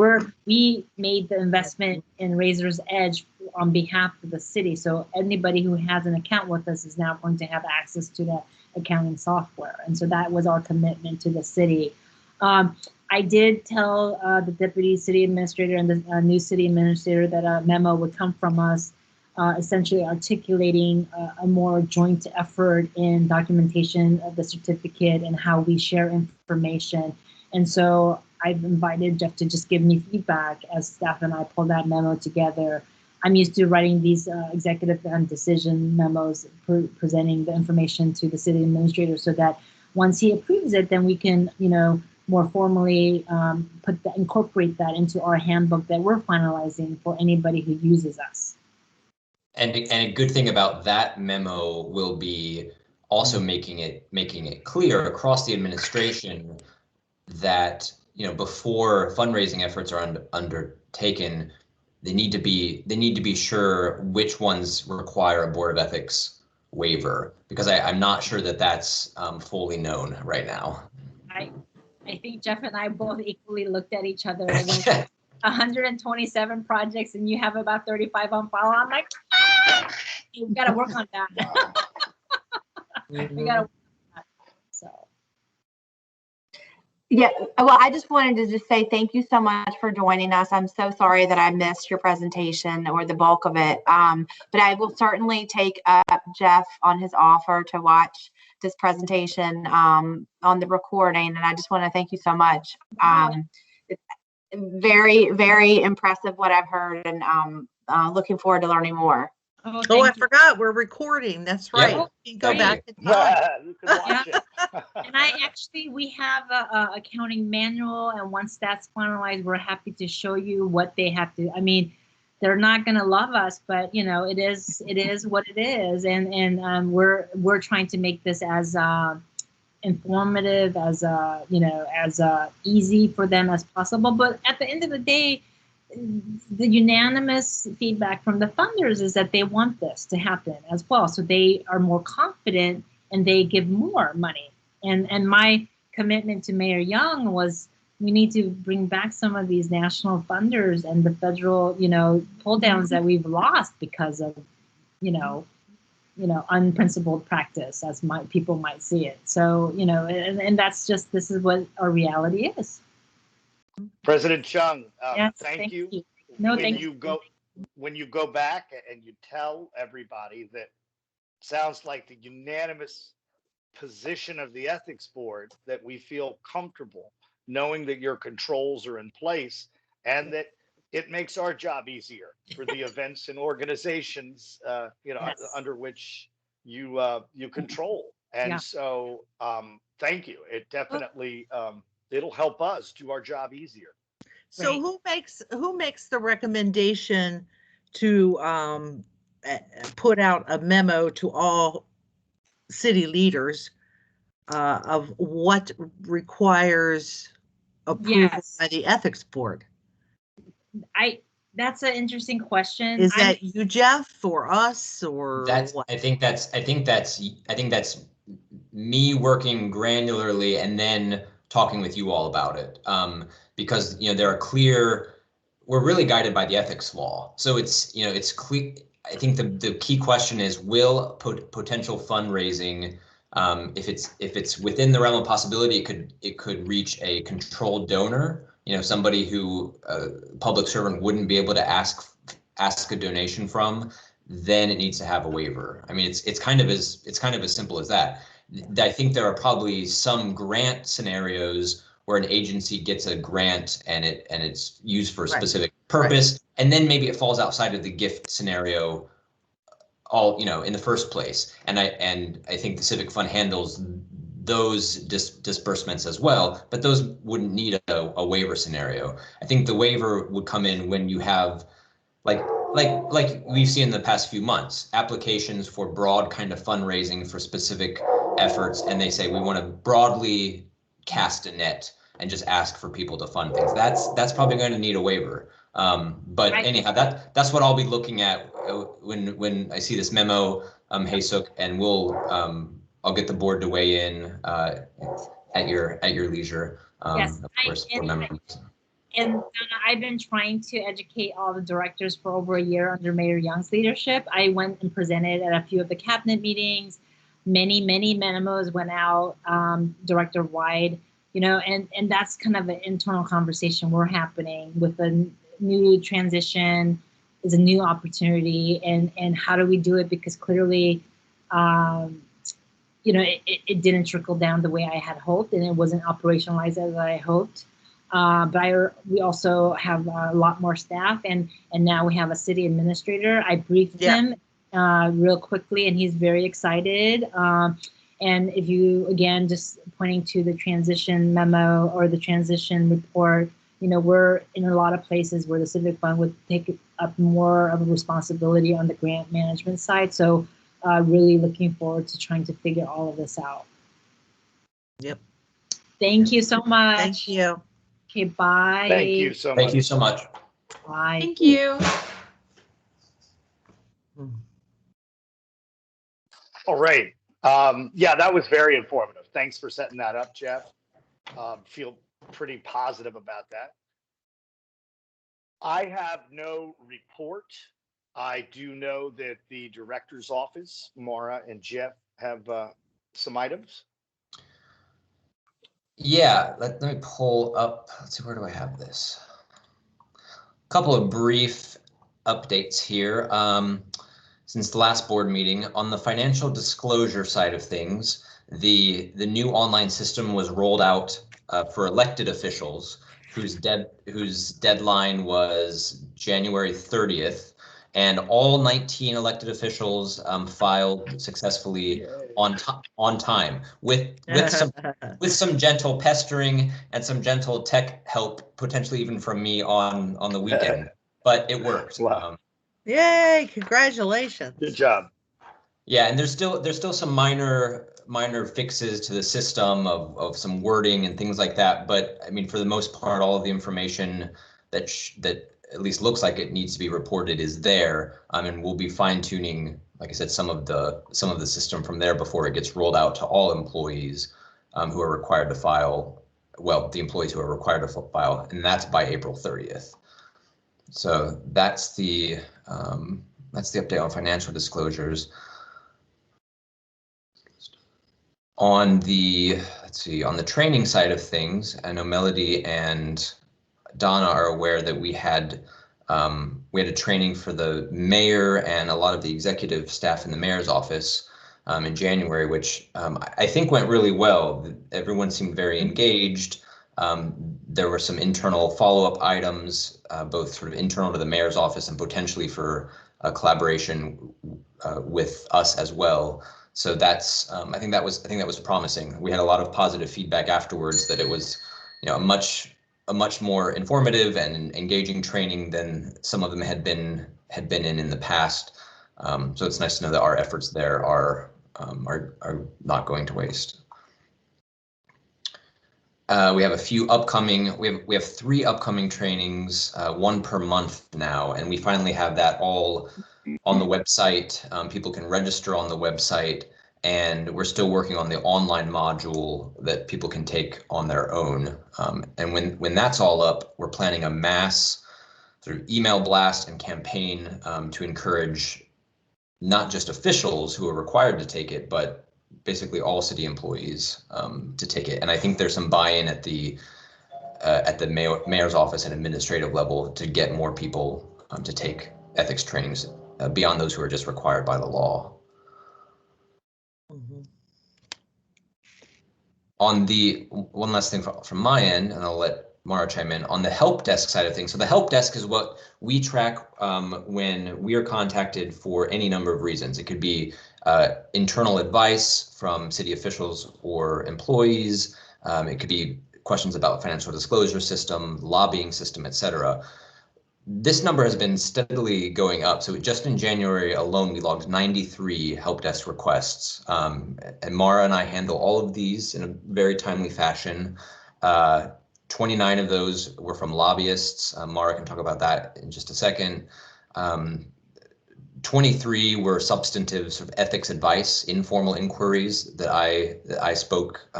we made the investment in Razor's Edge on behalf of the city. So anybody who has an account with us is now going to have access to that accounting software. And so that was our commitment to the city. I did tell the deputy city administrator and the new city administrator that a memo would come from us, essentially articulating a more joint effort in documentation of the certificate and how we share information. And so I've invited Jeff to just give me feedback as staff and I pull that memo together. I'm used to writing these executive and decision memos, presenting the information to the city administrator so that once he approves it, then we can, more formally incorporate that into our handbook that we're finalizing for anybody who uses us. And a good thing about that memo will be also making it clear across the administration that before fundraising efforts are undertaken, they need to be sure which ones require a Board of Ethics waiver, because I'm not sure that that's fully known right now. I think Jeff and I both equally looked at each other and went 127 projects and you have about 35 on file. I'm like, we've got to work on that. We got to work on that. So. Yeah, well, I just wanted to just say thank you so much for joining us. I'm so sorry that I missed your presentation or the bulk of it. But I will certainly take up Jeff on his offer to watch this presentation on the recording. And I just want to thank you so much. It's very, very impressive what I've heard, and looking forward to learning more. Oh, I forgot we're recording. That's right. Yeah. You can go back in time. You can watch it. And we have a accounting manual, and once that's finalized, we're happy to show you what they have to. I mean, they're not going to love us, but it is what it is, and we're trying to make this as informative, as easy for them as possible. But at the end of the day, the unanimous feedback from the funders is that they want this to happen as well. So they are more confident and they give more money. And my commitment to Mayor Young was we need to bring back some of these national funders and the federal, pull downs that we've lost because of, unprincipled practice, as people might see it. So, and that's just, this is what our reality is. President Chung, Yes, thank you. No, When you go back and you tell everybody that sounds like the unanimous position of the ethics board, that we feel comfortable knowing that your controls are in place and that it makes our job easier for the events and organizations, Yes. under which you control. And so, thank you. It definitely, it'll help us do our job easier. So who makes the recommendation to put out a memo to all city leaders of what requires approval by the ethics board? That's an interesting question. Is that you, Jeff, or us, or what? I think that's me working granularly and then talking with you all about it. Because there are we're really guided by the ethics law. So it's clear. I think the key question is, will potential fundraising, if it's within the realm of possibility, it could reach a controlled donor, somebody who a public servant wouldn't be able to ask a donation from, then it needs to have a waiver. I mean, it's kind of as simple as that. I think there are probably some grant scenarios where an agency gets a grant and it's used for a specific purpose, and then maybe it falls outside of the gift scenario in the first place. And I think the Civic Fund handles those disbursements as well, but those wouldn't need a waiver scenario. I think the waiver would come in when you have like we've seen in the past few months, applications for broad kind of fundraising for specific efforts, and they say we want to broadly cast a net and just ask for people to fund things. That's probably going to need a waiver. But anyhow, that's what I'll be looking at when I see this memo, Hae-Suk, and I'll get the board to weigh in at your leisure. Yes, of course, board members. And Donna, I've been trying to educate all the directors for over a year under Mayor Young's leadership. I went and presented at a few of the cabinet meetings. Many memos went out director-wide, and that's kind of an internal conversation we're happening with the new transition is a new opportunity, and how do we do it? Because clearly, it didn't trickle down the way I had hoped, and it wasn't operationalized as I hoped. But we also have a lot more staff, and now we have a city administrator. I briefed him real quickly, and he's very excited. And if you, again, just pointing to the transition memo or the transition report, we're in a lot of places where the Civic Fund would take up more of a responsibility on the grant management side. So really looking forward to trying to figure all of this out. Yep. Thank you so much. Thank you. Okay, bye. Thank you so much. Thank you so much. Bye. Thank you. All right. Yeah, that was very informative. Thanks for setting that up, Jeff. Feel pretty positive about that. I have no report. I do know that the director's office, Maura and Jeff, have some items. Yeah, let me pull up. Let's see, where do I have this? A couple of brief updates here. Since the last board meeting, on the financial disclosure side of things, the new online system was rolled out for elected officials whose deadline was January 30th. And all 19 elected officials filed successfully on time with some gentle pestering and some gentle tech help, potentially even from me on the weekend. But it worked. Wow. Yay! Congratulations. Good job. Yeah, and there's still some minor fixes to the system of some wording and things like that. But I mean, for the most part, all of the information that at least looks like it needs to be reported is there, and we'll be fine tuning, like I said, some of the system from there before it gets rolled out to all employees who are required to file. Well, the employees who are required to file, and that's by April 30th. So that's the update on financial disclosures. On the training side of things, I know Melody and Donna are aware that we had a training for the mayor and a lot of the executive staff in the mayor's office in January, which I think went really well. Everyone seemed very engaged. There were some internal follow-up items, both sort of internal to the mayor's office and potentially for collaboration with us as well. So that's I think that was promising. We had a lot of positive feedback afterwards that it was, a much more informative and engaging training than some of them had been in the past. So it's nice to know that our efforts there are not going to waste. We have a few upcoming. We have 3 upcoming trainings, 1 per month now, and we finally have that all on the website. People can register on the website, and we're still working on the online module that people can take on their own. And when that's all up, we're planning a mass sort of email blast and campaign to encourage not just officials who are required to take it, but basically all city employees to take it. And I think there's some buy-in at the mayor's office and administrative level to get more people to take ethics trainings beyond those who are just required by the law. On the one last thing from my end, and I'll let Mara chime in on the help desk side of things. So the help desk is what we track when we are contacted for any number of reasons. It could be internal advice from city officials or employees. It could be questions about financial disclosure system, lobbying system, etc. This number has been steadily going up. So just in January alone, we logged 93 help desk requests. And Mara and I handle all of these in a very timely fashion. 29 of those were from lobbyists. Mara can talk about that in just a second. 23 were substantive sort of ethics advice, informal inquiries that I spoke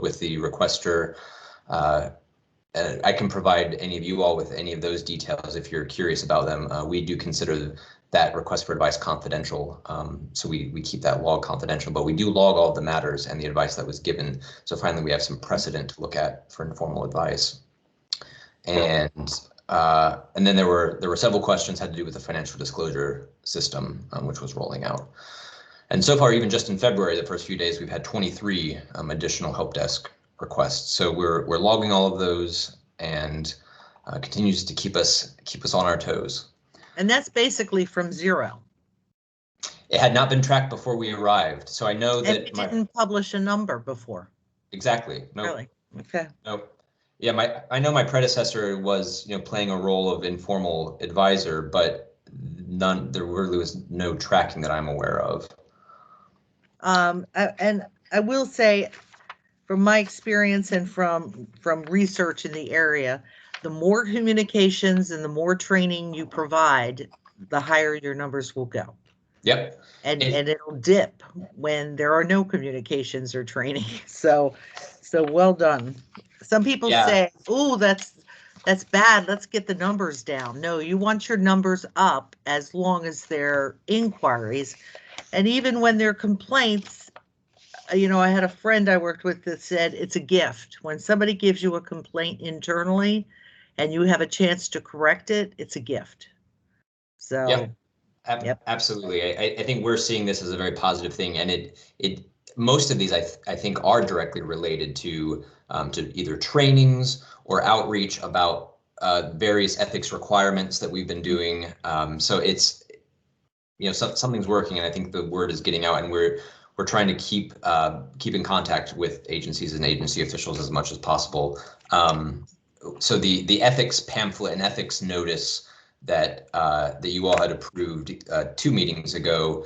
with the requester. I can provide any of you all with any of those details if you're curious about them. We do consider that request for advice confidential, so we keep that log confidential, but we do log all of the matters and the advice that was given. So finally, we have some precedent to look at for informal advice. And then there were several questions had to do with the financial disclosure system, which was rolling out. And so far, even just in February, the first few days, we've had 23 additional help desk requests. So we're logging all of those, and continues to keep us on our toes. And that's basically from zero. It had not been tracked before we arrived, so I know that it didn't publish a number before. Exactly. No. Nope. Really? Okay. Nope. Yeah, I know my predecessor was, playing a role of informal advisor, but there really was no tracking that I'm aware of. And I will say, from my experience and from research in the area, the more communications and the more training you provide, the higher your numbers will go. Yep. And it'll dip when there are no communications or training. So well done. Some people say, "Oh, that's bad. Let's get the numbers down." No, you want your numbers up as long as they're inquiries. And even when they're complaints, I had a friend I worked with that said it's a gift. When somebody gives you a complaint internally and you have a chance to correct it, it's a gift. So. Yep. Yep. Absolutely. I think we're seeing this as a very positive thing, and most of these I think are directly related to either trainings or outreach about various ethics requirements that we've been doing. So it's something's working, and I think the word is getting out, and we're trying to keep in contact with agencies and agency officials as much as possible. So the ethics pamphlet and ethics notice that you all had approved 2 meetings ago,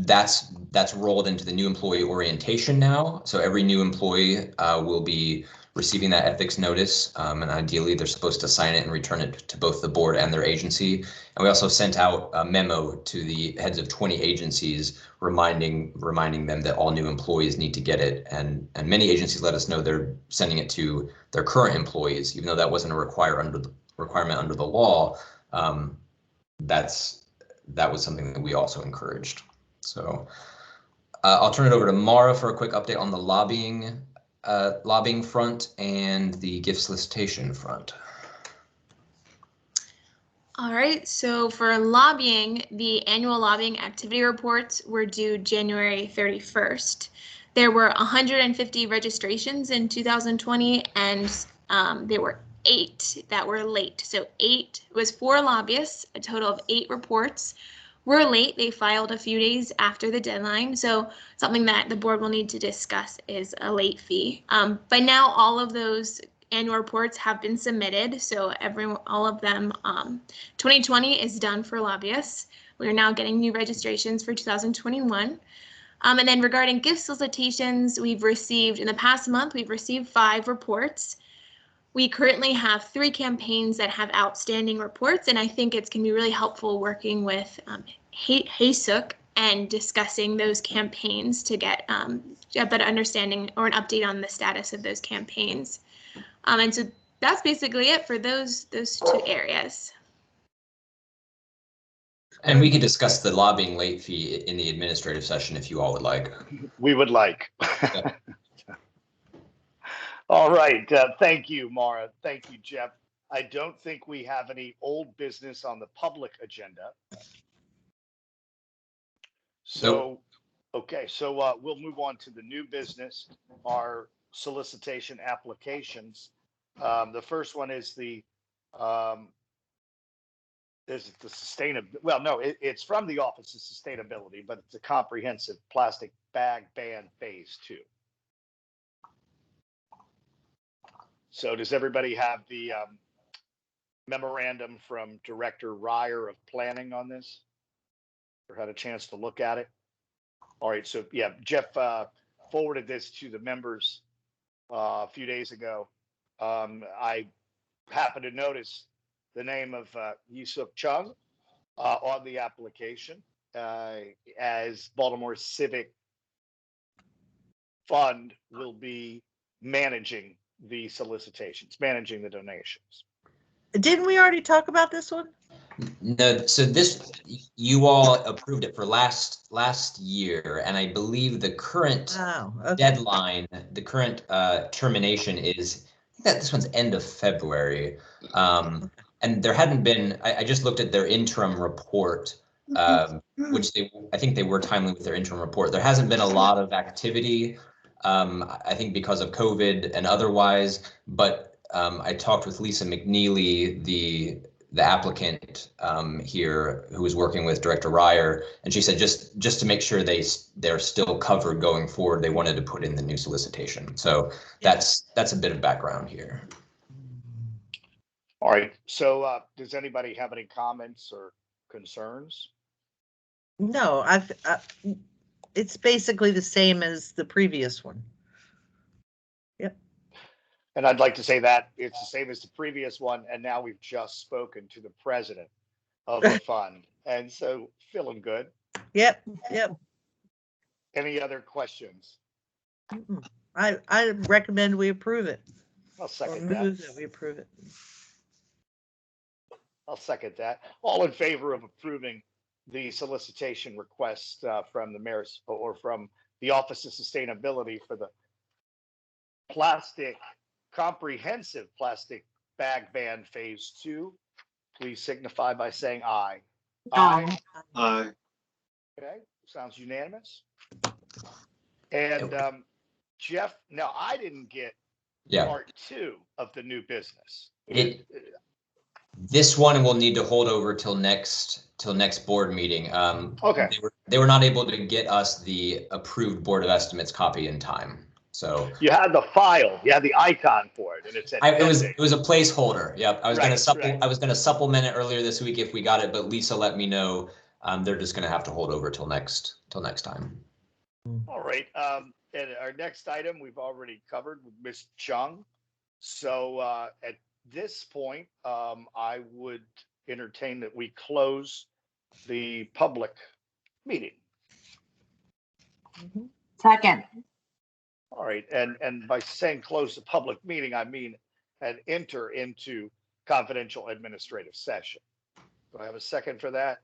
that's rolled into the new employee orientation now. So every new employee will be receiving that ethics notice, and ideally they're supposed to sign it and return it to both the board and their agency. And we also sent out a memo to the heads of 20 agencies reminding them that all new employees need to get it. And many agencies let us know they're sending it to their current employees, even though that wasn't a requirement under the law. That was something that we also encouraged. So I'll turn it over to Mara for a quick update on the lobbying front and the gift solicitation front. All right, so for lobbying, the annual lobbying activity reports were due January 31st. There were 150 registrations in 2020, and there were 8 that were late. So 8 was 4 lobbyists, a total of 8 reports were late. They filed a few days after the deadline. So something that the board will need to discuss is a late fee. By now, all of those annual reports have been submitted. So all of them, 2020 is done for lobbyists. We are now getting new registrations for 2021. And then regarding gift solicitations, in the past month, we've received 5 reports. We currently have 3 campaigns that have outstanding reports, and I think it's going to be really helpful working with HASUC and discussing those campaigns to get a better understanding or an update on the status of those campaigns. And so that's basically it for those 2 areas. And we could discuss the lobbying late fee in the administrative session if you all would like. We would like. Yeah. All right. Thank you, Mara. Thank you, Jeff. I don't think we have any old business on the public agenda. So Okay, so we'll move on to the new business, our solicitation applications. The first one is the well, no, it's from the Office of Sustainability, but it's a comprehensive plastic bag ban phase 2. So does everybody have the memorandum from Director Ryer of Planning on this? Or had a chance to look at it? All right, so yeah, Jeff forwarded this to the members a few days ago. I happened to notice the name of Yusuf Chung on the application as Baltimore Civic Fund will be managing the solicitations, managing the donations. Didn't we already talk about this one? No, so this, you all approved it for last year, and I believe the current deadline, the current termination is, I think that this one's end of February. And there hadn't been, I just looked at their interim report, which I think they were timely with their interim report. There hasn't been a lot of activity, I think because of COVID and otherwise, but I talked with Lisa McNeely, the applicant here, who was working with Director Ryer, and she said just to make sure they're still covered going forward, they wanted to put in the new solicitation. So that's a bit of background here. All right. So does anybody have any comments or concerns? No, it's basically the same as the previous one. Yep. And I'd like to say that it's the same as the previous one, and now we've just spoken to the president of the fund, and so feeling good. Yep. Any other questions? I recommend we approve it. I'll second that. that. We approve it. I'll second that. All in favor of approving the solicitation request from the mayor's or from the Office of Sustainability for the comprehensive plastic bag ban phase 2, please signify by saying aye. Aye. Aye. Okay, sounds unanimous. And Jeff, now I didn't get part 2 of the new business. This one will need to hold over till next board meeting. Okay. They were not able to get us the approved Board of Estimates copy in time. So you had the file, you had the icon for it, and it said it was a placeholder. Yep, I was Right. I was gonna supplement it earlier this week if we got it, but Lisa let me know they're just gonna have to hold over till next time. All right. And our next item we've already covered with Ms. Chung. So at this point, I would entertain that we close the public meeting. Second. All right, and by saying close the public meeting, I mean and enter into confidential administrative session. Do I have a second for that?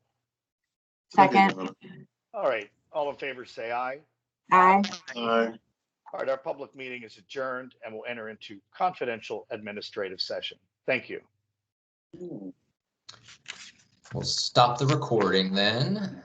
Second. All right, all in favor say aye. Aye. Aye. All right, our public meeting is adjourned and we'll enter into confidential administrative session. Thank you. We'll stop the recording then.